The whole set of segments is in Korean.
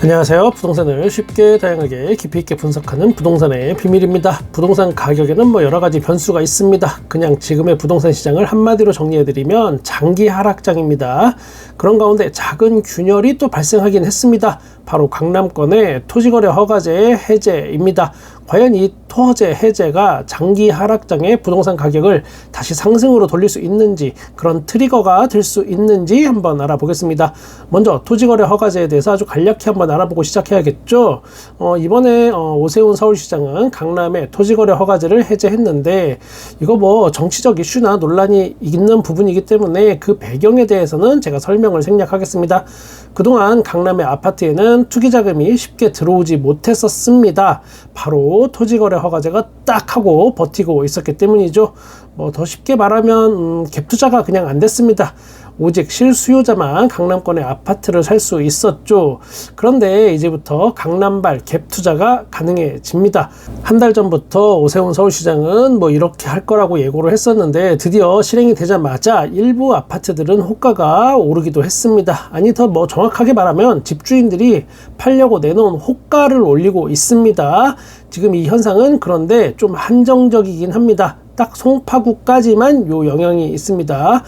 안녕하세요. 부동산을 쉽게 다양하게 깊이 있게 분석하는 부동산의 비밀입니다. 부동산 가격에는 뭐 여러가지 변수가 있습니다. 그냥 지금의 부동산 시장을 한마디로 정리해드리면 장기 하락장입니다. 그런 가운데 작은 균열이 또 발생하긴 했습니다. 바로 강남권의 토지거래 허가제의 해제입니다. 과연 이 토지 해제가 장기 하락장의 부동산 가격을 다시 상승으로 돌릴 수 있는지, 그런 트리거가 될 수 있는지 한번 알아보겠습니다. 먼저 토지거래 허가제에 대해서 아주 간략히 한번 알아보고 시작해야겠죠. 이번에 오세훈 서울시장은 강남의 토지거래 허가제를 해제했는데, 이거 뭐 정치적 이슈나 논란이 있는 부분이기 때문에 그 배경에 대해서는 제가 설명을 생략하겠습니다. 그동안 강남의 아파트에는 투기자금이 쉽게 들어오지 못했었습니다. 바로 토지거래 허가제가 딱 하고 버티고 있었기 때문이죠. 뭐 더 쉽게 말하면 갭투자가 그냥 안 됐습니다. 오직 실수요자만 강남권의 아파트를 살 수 있었죠. 그런데 이제부터 강남발 갭투자가 가능해집니다. 한 달 전부터 오세훈 서울시장은 뭐 이렇게 할 거라고 예고를 했었는데, 드디어 실행이 되자마자 일부 아파트들은 호가가 오르기도 했습니다. 아니, 더 뭐 정확하게 말하면 집주인들이 팔려고 내놓은 호가를 올리고 있습니다. 지금 이 현상은 그런데 좀 한정적이긴 합니다. 딱 송파구까지만 요 영향이 있습니다.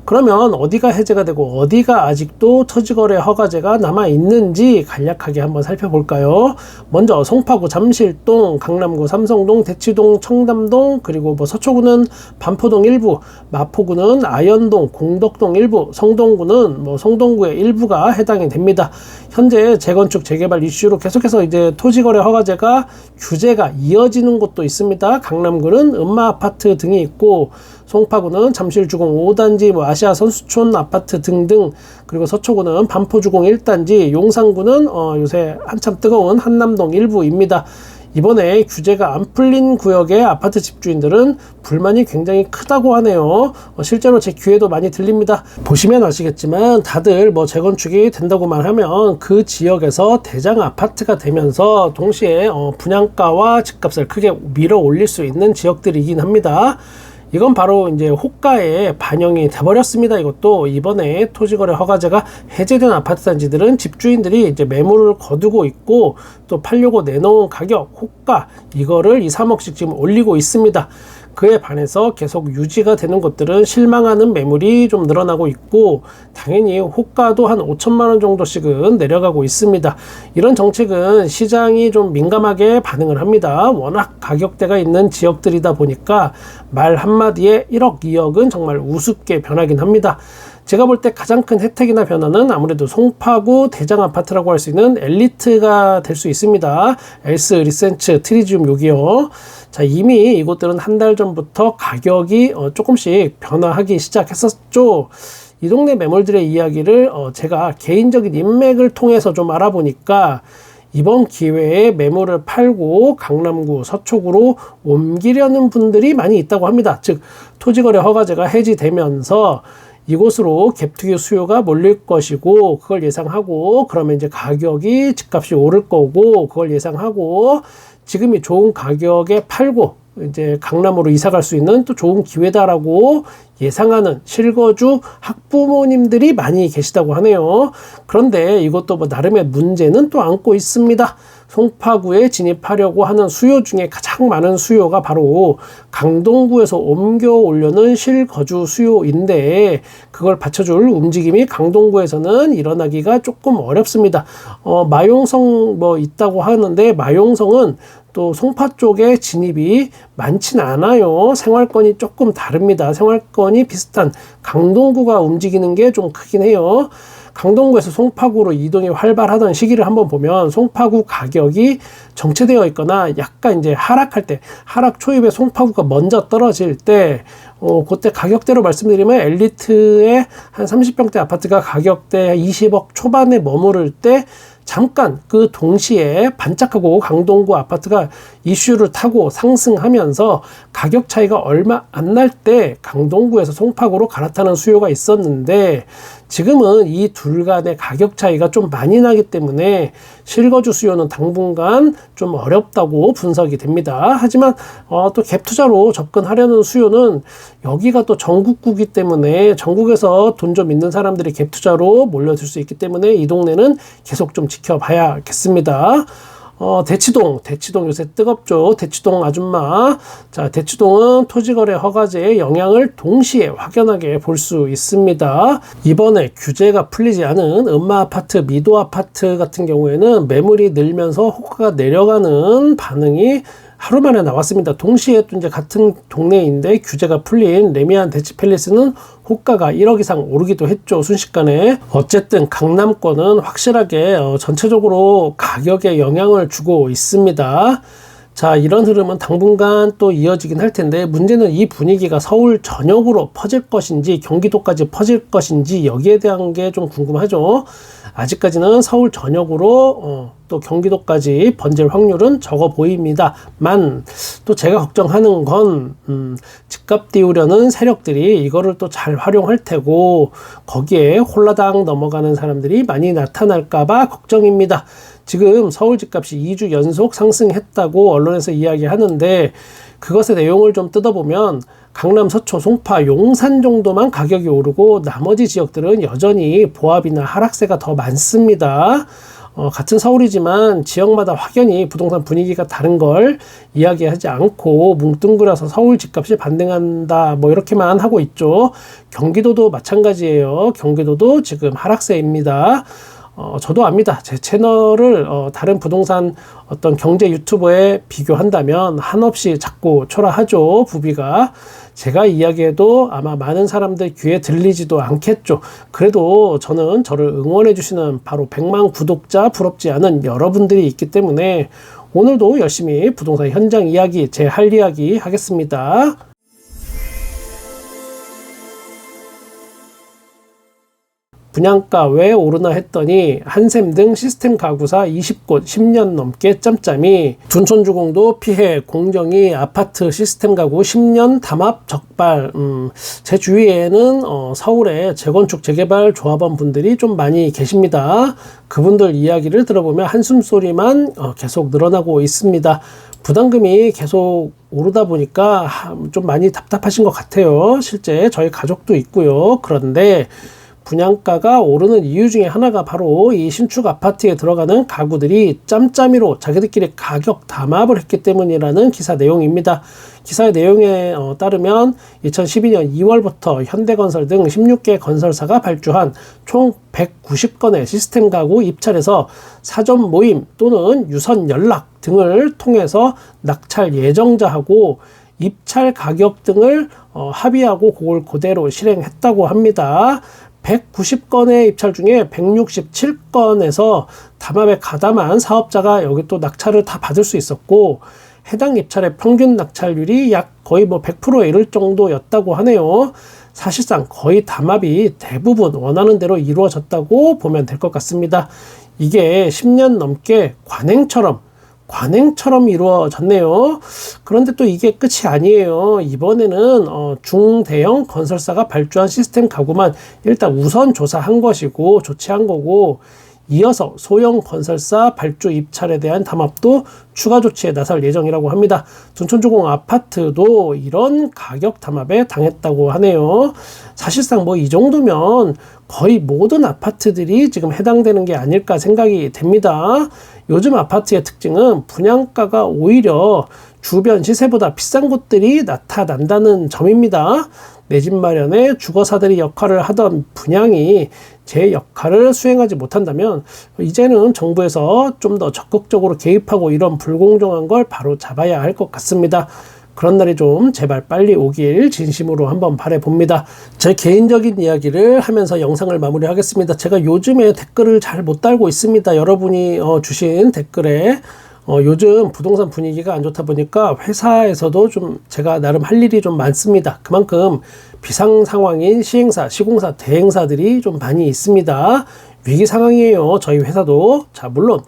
그러면 어디가 해제가 되고 어디가 아직도 토지거래 허가제가 남아있는지 간략하게 한번 살펴볼까요? 먼저 송파구 잠실동, 강남구 삼성동, 대치동, 청담동, 그리고 뭐 서초구는 반포동 일부, 마포구는 아현동, 공덕동 일부, 성동구는 뭐 성동구의 일부가 해당이 됩니다. 현재 재건축 재개발 이슈로 계속해서 이제 토지거래 허가제가 규제가 이어지는 곳도 있습니다. 강남구는 음마아파트 등이 있고, 송파구는 잠실주공 5단지, 뭐 아시아 선수촌 아파트 등등, 그리고 서초구는 반포주공 1단지, 용산구는 요새 한참 뜨거운 한남동 일부입니다. 이번에 규제가 안 풀린 구역의 아파트 집주인들은 불만이 굉장히 크다고 하네요. 실제로 제 귀에도 많이 들립니다. 보시면 아시겠지만 다들 뭐 재건축이 된다고만 하면 그 지역에서 대장 아파트가 되면서 동시에 분양가와 집값을 크게 밀어 올릴 수 있는 지역들이긴 합니다. 이건 바로 이제 호가에 반영이 돼버렸습니다. 이것도 이번에 토지거래 허가제가 해제된 아파트 단지들은 집주인들이 이제 매물을 거두고 있고, 또 팔려고 내놓은 가격, 호가, 이거를 2, 3억씩 지금 올리고 있습니다. 그에 반해서 계속 유지가 되는 곳들은 실망하는 매물이 좀 늘어나고 있고, 당연히 호가도 한 5천만 원 정도씩은 내려가고 있습니다. 이런 정책은 시장이 좀 민감하게 반응을 합니다. 워낙 가격대가 있는 지역들이다 보니까 말 한마디에 1억, 2억은 정말 우습게 변하긴 합니다. 제가 볼 때 가장 큰 혜택이나 변화는 아무래도 송파구 대장 아파트라고 할 수 있는 엘리트가 될 수 있습니다. 엘스, 리센츠, 트리지움 여기요. 자, 이미 이곳들은 한 달 전부터 가격이 조금씩 변화하기 시작했었죠. 이 동네 매물들의 이야기를 제가 개인적인 인맥을 통해서 좀 알아보니까, 이번 기회에 매물을 팔고 강남구, 서초구로 옮기려는 분들이 많이 있다고 합니다. 즉, 토지거래 허가제가 해지되면서 이곳으로 갭투기 수요가 몰릴 것이고, 그걸 예상하고, 그러면 이제 가격이, 집값이 오를 거고, 그걸 예상하고, 지금이 좋은 가격에 팔고 이제 강남으로 이사 갈 수 있는 또 좋은 기회다라고 예상하는 실거주 학부모님들이 많이 계시다고 하네요. 그런데 이것도 뭐 나름의 문제는 또 안고 있습니다. 송파구에 진입하려고 하는 수요 중에 가장 많은 수요가 바로 강동구에서 옮겨 오려는 실거주 수요인데, 그걸 받쳐줄 움직임이 강동구에서는 일어나기가 조금 어렵습니다. 마용성 뭐 있다고 하는데, 마용성은 또 송파 쪽에 진입이 많진 않아요. 생활권이 조금 다릅니다. 생활권이 비슷한 강동구가 움직이는 게 좀 크긴 해요. 강동구에서 송파구로 이동이 활발하던 시기를 한번 보면 송파구 가격이 정체되어 있거나 약간 이제 하락할 때, 하락 초입에 송파구가 먼저 떨어질 때, 그때 가격대로 말씀드리면 엘리트의 한 30평대 아파트가 가격대 20억 초반에 머무를 때, 잠깐 그 동시에 반짝하고 강동구 아파트가 이슈를 타고 상승하면서 가격 차이가 얼마 안 날 때 강동구에서 송파구로 갈아타는 수요가 있었는데, 지금은 이 둘 간의 가격 차이가 좀 많이 나기 때문에 실거주 수요는 당분간 좀 어렵다고 분석이 됩니다. 하지만 또 갭 투자로 접근하려는 수요는 여기가 또 전국구기 때문에 전국에서 돈 좀 있는 사람들이 갭 투자로 몰려들 수 있기 때문에 이 동네는 계속 좀 지켜봐야겠습니다. 대치동 요새 뜨겁죠. 대치동 아줌마. 자, 대치동은 토지거래 허가제의 영향을 동시에 확연하게 볼 수 있습니다. 이번에 규제가 풀리지 않은 음마아파트, 미도아파트 같은 경우에는 매물이 늘면서 호가가 내려가는 반응이 하루 만에 나왔습니다. 동시에 또 이제 같은 동네인데 규제가 풀린 레미안 대치팰리스는 호가가 1억 이상 오르기도 했죠. 순식간에. 어쨌든 강남권은 확실하게 전체적으로 가격에 영향을 주고 있습니다. 자, 이런 흐름은 당분간 또 이어지긴 할 텐데 문제는 이 분위기가 서울 전역으로 퍼질 것인지 경기도까지 퍼질 것인지 여기에 대한 게 좀 궁금하죠. 아직까지는 서울 전역으로 또 경기도까지 번질 확률은 적어 보입니다만 또 제가 걱정하는 건 집값 띄우려는 세력들이 이거를 또 잘 활용할 테고 거기에 홀라당 넘어가는 사람들이 많이 나타날까봐 걱정입니다. 지금 서울 집값이 2주 연속 상승했다고 언론에서 이야기하는데 그것의 내용을 좀 뜯어보면 강남, 서초, 송파, 용산 정도만 가격이 오르고 나머지 지역들은 여전히 보합이나 하락세가 더 많습니다. 같은 서울이지만 지역마다 확연히 부동산 분위기가 다른 걸 이야기하지 않고 뭉뚱그려서 서울 집값이 반등한다 뭐 이렇게만 하고 있죠. 경기도도 마찬가지예요. 경기도도 지금 하락세입니다. 저도 압니다. 제 채널을 다른 부동산 어떤 경제 유튜버에 비교한다면 한없이 작고 초라하죠. 부비가. 제가 이야기해도 아마 많은 사람들 귀에 들리지도 않겠죠. 그래도 저는 저를 응원해 주시는 바로 100만 구독자 부럽지 않은 여러분들이 있기 때문에 오늘도 열심히 부동산 현장 이야기, 제 할 이야기 하겠습니다. 분양가 왜 오르나 했더니 한샘 등 시스템 가구사 20곳 10년 넘게 짬짬이 둔촌주공도 피해 공정위 아파트 시스템 가구 10년 담합 적발 제 주위에는 서울의 재건축 재개발 조합원 분들이 좀 많이 계십니다. 그분들 이야기를 들어보면 한숨소리만 계속 늘어나고 있습니다. 부담금이 계속 오르다 보니까 좀 많이 답답하신 것 같아요. 실제 저희 가족도 있고요. 그런데 분양가가 오르는 이유 중에 하나가 바로 이 신축 아파트에 들어가는 가구들이 짬짬이로 자기들끼리 가격 담합을 했기 때문이라는 기사 내용입니다. 기사의 내용에 따르면 2012년 2월부터 현대건설 등 16개 건설사가 발주한 총 190건의 시스템 가구 입찰에서 사전 모임 또는 유선 연락 등을 통해서 낙찰 예정자하고 입찰 가격 등을 합의하고 그걸 그대로 실행했다고 합니다. 190건의 입찰 중에 167건에서 담합에 가담한 사업자가 여기 또 낙찰을 다 받을 수 있었고 해당 입찰의 평균 낙찰률이 약 거의 100%에 이를 정도였다고 하네요. 사실상 거의 담합이 대부분 원하는 대로 이루어졌다고 보면 될 것 같습니다. 이게 10년 넘게 관행처럼 이루어졌네요. 그런데 또 이게 끝이 아니에요. 이번에는 중대형 건설사가 발주한 시스템 가구만 일단 우선 조사한 것이고 조치한 거고 이어서 소형 건설사 발주 입찰에 대한 담합도 추가 조치에 나설 예정이라고 합니다. 둔촌주공 아파트도 이런 가격 담합에 당했다고 하네요. 사실상 이 정도면 거의 모든 아파트들이 지금 해당되는 게 아닐까 생각이 됩니다. 요즘 아파트의 특징은 분양가가 오히려 주변 시세보다 비싼 곳들이 나타난다는 점입니다. 내 집 마련에 주거사들이 역할을 하던 분양이 제 역할을 수행하지 못한다면 이제는 정부에서 좀 더 적극적으로 개입하고 이런 불공정한 걸 바로 잡아야 할 것 같습니다. 그런 날이 좀 제발 빨리 오길 진심으로 한번 바라봅니다. 제 개인적인 이야기를 하면서 영상을 마무리하겠습니다. 제가 요즘에 댓글을 잘 못 달고 있습니다. 여러분이 주신 댓글에 요즘 부동산 분위기가 안 좋다 보니까 회사에서도 좀 제가 나름 할 일이 좀 많습니다. 그만큼 비상 상황인 시행사, 시공사, 대행사들이 좀 많이 있습니다. 위기 상황이에요. 저희 회사도. 자, 물론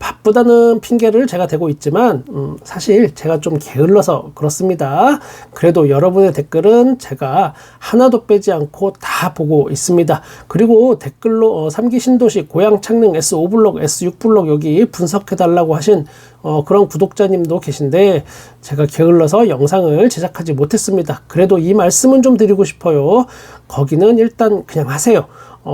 바쁘다는 핑계를 제가 대고 있지만 사실 제가 좀 게을러서 그렇습니다. 그래도 여러분의 댓글은 제가 하나도 빼지 않고 다 보고 있습니다. 그리고 댓글로 3기 신도시 고양 창릉 S5블록 S6블록 여기 분석해달라고 하신 그런 구독자님도 계신데 제가 게을러서 영상을 제작하지 못했습니다. 그래도 이 말씀은 좀 드리고 싶어요. 거기는 일단 그냥 하세요.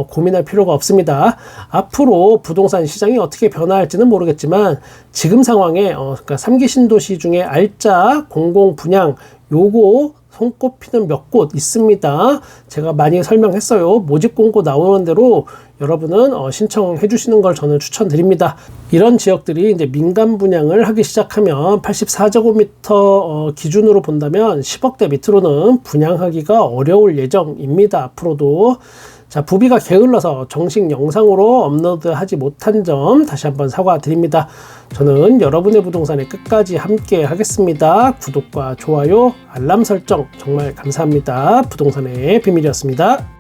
고민할 필요가 없습니다. 앞으로 부동산 시장이 어떻게 변화할지는 모르겠지만 지금 상황에 그러니까 3기 신도시 중에 알짜 공공 분양 요거 손꼽히는 몇 곳 있습니다. 제가 많이 설명했어요. 모집 공고 나오는 대로 여러분은 신청해 주시는 걸 저는 추천드립니다. 이런 지역들이 이제 민간 분양을 하기 시작하면 84제곱미터 기준으로 본다면 10억대 밑으로는 분양하기가 어려울 예정입니다. 앞으로도. 자, 부비가 게을러서 정식 영상으로 업로드하지 못한 점 다시 한번 사과드립니다. 저는 여러분의 부동산에 끝까지 함께 하겠습니다. 구독과 좋아요, 알람 설정 정말 감사합니다. 부동산의 비밀이었습니다.